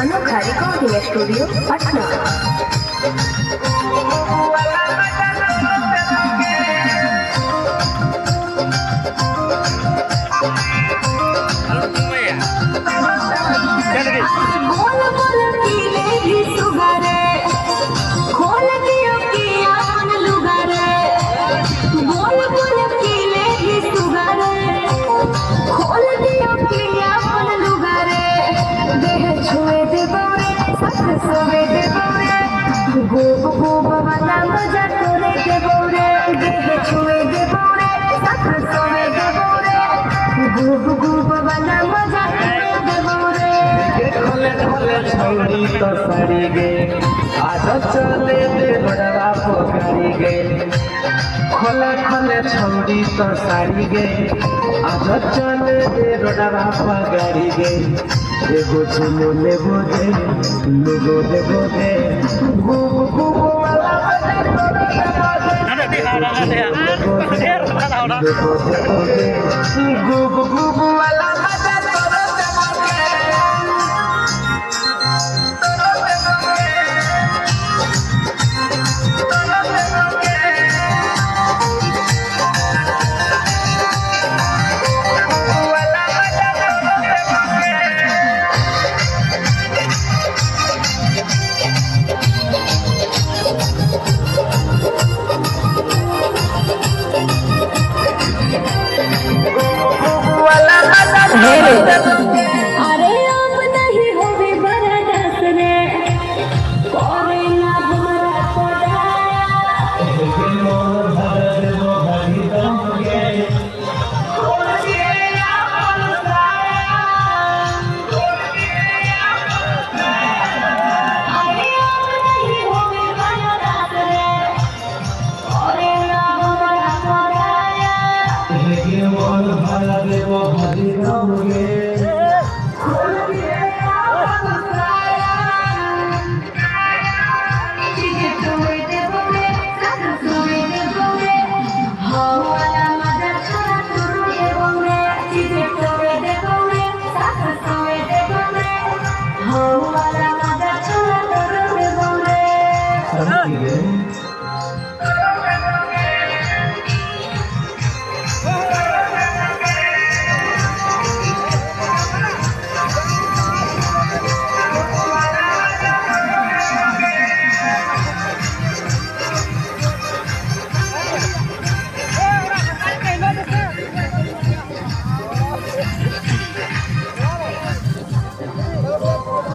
अनोखा recording studio Patna. छौड़ी तो सड़ी गे आज चले दे बड़वा पोखरी गे खोले खोले छौड़ी तो सड़ी गे आज चले दे बड़वा पोखरी गे एगो चुनो लेबो दे लोगो देबो दे गुब गुब वाला गुब गुब वाला